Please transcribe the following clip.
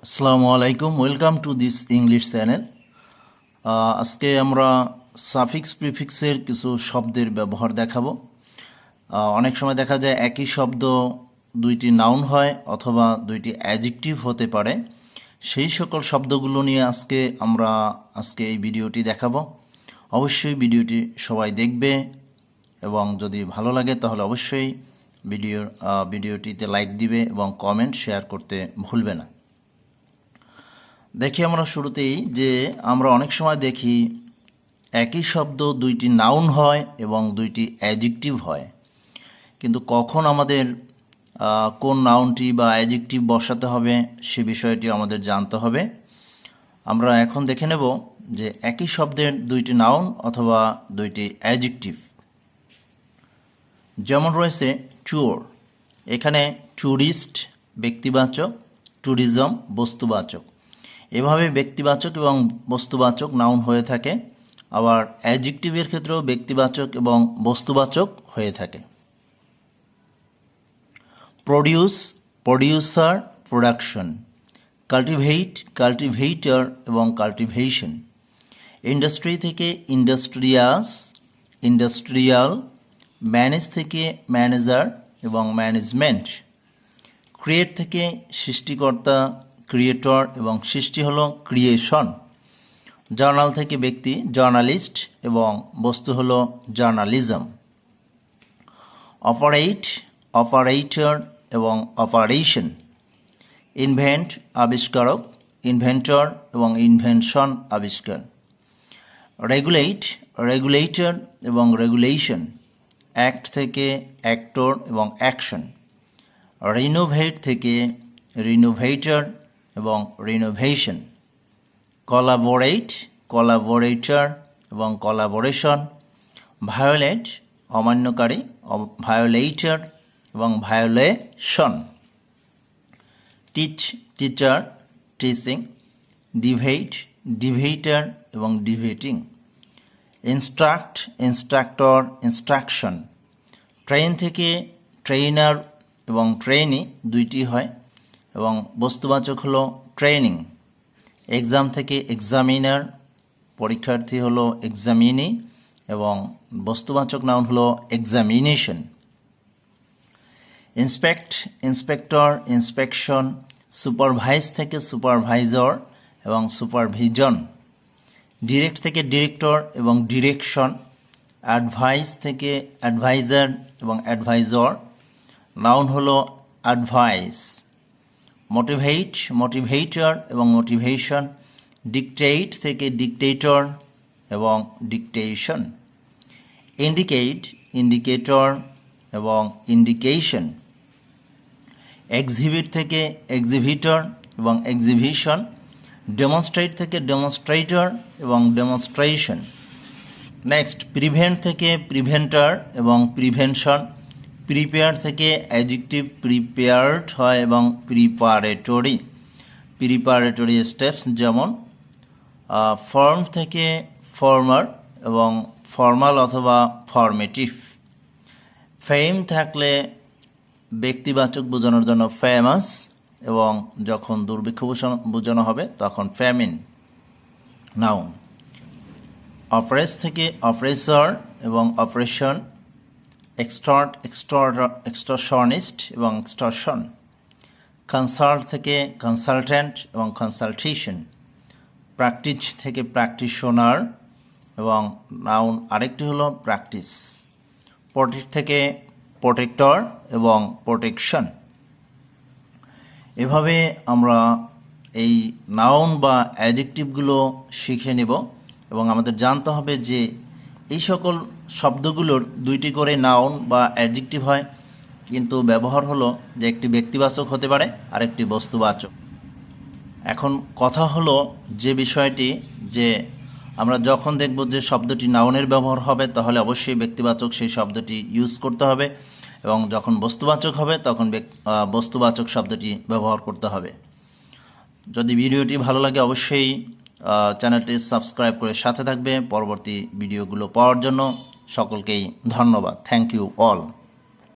আসসালামু আলাইকুম, welcome to this English channel. আজকে আমরা সাফিক্স প্রিফিক্সের কিছু শব্দের ব্যবহার দেখাবো। অনেক সময় দেখা যায় একই শব্দ দুইটি নাউন হয় অথবা দুইটি অ্যাডজেক্টিভ হতে পারে। সেই সকল শব্দগুলো নিয়ে আমরা এই ভিডিওটি দেখাবো। অবশ্যই ভিডিওটি সবাই দেখবে এবং যদি ভালো লাগে তাহলে অবশ্যই ভিডিওটিতে লাইক দিবে এবং কমেন্ট শেয়ার করতে ভুলবে না। দেখি আমরা শুরুতেই যে আমরা অনেক সময় দেখি একই শব্দ দুইটি নাউন হয় এবং দুইটি অ্যাডজেক্টিভ হয়, কিন্তু কখন আমাদের কোন নাউনটি বা অ্যাডজেক্টিভ বসাতে হবে সে বিষয়টি আমাদের জানতে হবে। আমরা এখন দেখে নেব যে একই শব্দের দুইটি নাউন অথবা দুইটি অ্যাডজেক্টিভ। যেমন রয়েছে ট্যুর, এখানে ট্যুরিস্ট ব্যক্তিবাচক, ট্যুরিজম বস্তুবাচক। এভাবে ব্যক্তিবাচক এবং বস্তুবাচক নাউন হয়ে থাকে, আবার অ্যাডজেক্টিভের ক্ষেত্রেও ব্যক্তিবাচক এবং বস্তুবাচক হয়ে থাকে। Produce, producer, production. Cultivate, cultivator এবং কাল্টিভেশন। ইন্ডাস্ট্রি থেকে ইন্ডাস্ট্রিয়াস, ইন্ডাস্ট্রিয়াল। ম্যানেজ থেকে ম্যানেজার এবং ম্যানেজমেন্ট। ক্রিয়েট থেকে সৃষ্টিকর্তা, ক্রিয়েটর এবং সৃষ্টি হলো ক্রিয়েশন। জার্নাল থেকে ব্যক্তি, জার্নালিস্ট এবং বস্তু হলো জার্নালিজম। অপারেট, অপারেটর এবং অপারেশন। ইনভেন্ট আবিষ্কারক, ইনভেন্টর এবং ইনভেনশন আবিষ্কার। রেগুলেট, রেগুলেটর এবং রেগুলেশন। অ্যাক্ট থেকে অ্যাক্টর এবং অ্যাকশন। রিনোভেট থেকে রিনোভেটর এবং রিনোভেশন। কলাবোরেট, কলাবোরেটর এবং কলাবোরেশন। ভায়োলেট অমান্যকারী, ভায়োলেটর এবং ভায়োলেশন। Teach, teacher, teaching. ডিভেট, ডিভেটর এবং ডিভেটিং। Instruct, instructor, instruction. ট্রেন থেকে ট্রেনার এবং ট্রেনি দুইটি হয় এবং বস্তুবাচক হলো ট্রেনিং। এক্সাম থেকে এক্সামিনার, পরীক্ষার্থী হলো এক্সামিনি এবং বস্তুবাচক নাউন হলো examination. Inspect, inspector, inspection. Supervise থেকে সুপারভাইজর এবং সুপারভিজন। ডিরেক্ট থেকে ডিরেক্টর এবং ডিরেকশন। অ্যাডভাইস থেকে অ্যাডভাইজার এবং অ্যাডভাইজর। নাউন হলো অ্যাডভাইস। মোটিভেট, মোটিভেটর এবং মোটিভেশন। ডিকটেট থেকে ডিকটেটর এবং ডিকটেশন। ইন্ডিকেট, ইন্ডিকেটর এবং ইন্ডিকেশন। এক্সিবিট থেকে এক্সিবিটর এবং এক্সিবিশন। ডেমনস্ট্রেট থেকে ডেমনস্ট্রেটর এবং ডেমনস্ট্রেশন। নেক্সট, প্রিভেন্ট থেকে প্রিভেন্টার এবং প্রিভেনশন। প্রিপেয়ার থেকে অ্যাডজেক্টিভ প্রিপেয়ার্ড হয় এবং প্রিপারেটরি, প্রিপারেটরি স্টেপস যেমন ফর্ম থেকে ফর্মার এবং ফর্মাল অথবা ফর্মেটিভ। ফেম থাকলে ব্যক্তিবাচক বোঝানোর জন্য ফেমাস এবং যখন দুর্ভিক্ষ বোঝানো হবে তখন ফ্যামিন নাউন। অপারেস থেকে অপারেসর এবং অপারেশন। এক্সটর্ট, এক্সটর্শনিস্ট এবং এক্সটর্শন। কনসাল্ট থেকে কনসালটেন্ট এবং কনসালটেশন। প্র্যাকটিস থেকে প্র্যাকটিশনার এবং নাউন আরেকটি হলো প্র্যাকটিস। প্রোটেক্ট থেকে প্রোটেক্টর এবং প্রোটেকশন। এভাবে আমরা এই নাউন বা অ্যাডজেক্টিভগুলো শিখে নেব এবং আমাদের জানতে হবে যে এই সকল শব্দগুলোর দুইটি করে নাউন বা অ্যাডজেক্টিভ হয়, কিন্তু ব্যবহার হলো যে একটি ব্যক্তিবাচক হতে পারে আর একটি বস্তুবাচক। এখন কথা হলো যে বিষয়টি যে আমরা যখন দেখব যে শব্দটি নাউনের ব্যবহার হবে তাহলে অবশ্যই ব্যক্তিবাচক সেই শব্দটি ইউজ করতে হবে এবং যখন বস্তুবাচক হবে তখন বস্তুবাচক শব্দটি ব্যবহার করতে হবে। যদি ভিডিওটি ভালো লাগে অবশ্যই চ্যানেলটি সাবস্ক্রাইব করে সাথে থাকবে পরবর্তী ভিডিওগুলো পাওয়ার জন্য। সকলকেই ধন্যবাদ। Thank you all.